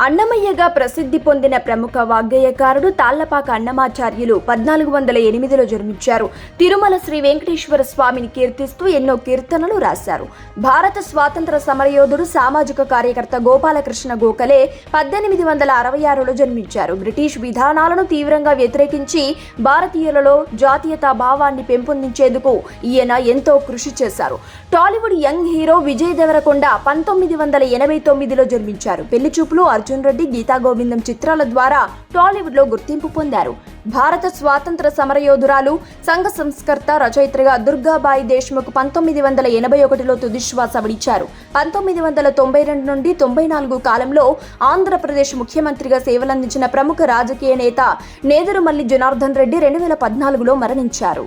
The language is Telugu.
అన్నమయ్యగా ప్రసిద్ధి పొందిన ప్రముఖ వాగ్గేయకారుడు తాళ్లపాక అన్నమాచార్యులు 1408లో జన్మించారు. తిరుమల శ్రీ వెంకటేశ్వర స్వామిని కీర్తిస్తూ ఎన్నో కీర్తనలు రాశారు. భారత స్వాతంత్ర సమరయోధుడు, సామాజిక కార్యకర్త గోపాలకృష్ణ గోఖలే 1866లో జన్మించారు. బ్రిటిష్ విధానాలను తీవ్రంగా వ్యతిరేకించి భారతీయులలో జాతీయతా భావాన్ని పెంపొందించేందుకు ఈయన ఎంతో కృషి చేశారు. టాలీవుడ్ యంగ్ హీరో విజయ్ దేవరకొండ 1989లో జన్మించారు. పెళ్లి చూపులు, అర్జున్ రెడ్డి, గీతా గోవిందం చిత్రాల ద్వారా టాలీవుడ్ లో గుర్తింపు పొందారు. భారత స్వాతంత్ర సమరయోధురాలు, సంఘ సంస్కర్త, రచయిత్రిగా దుర్గాబాయి దేశ్ముఖ్ 1981లో తుదిశ్వాస విడిచారు. 1992 నుండి 94 కాలంలో ఆంధ్రప్రదేశ్ ముఖ్యమంత్రిగా సేవలందించిన ప్రముఖ రాజకీయ నేత నేదురుమల్లి జనార్దన్ రెడ్డి 2014లో మరణించారు.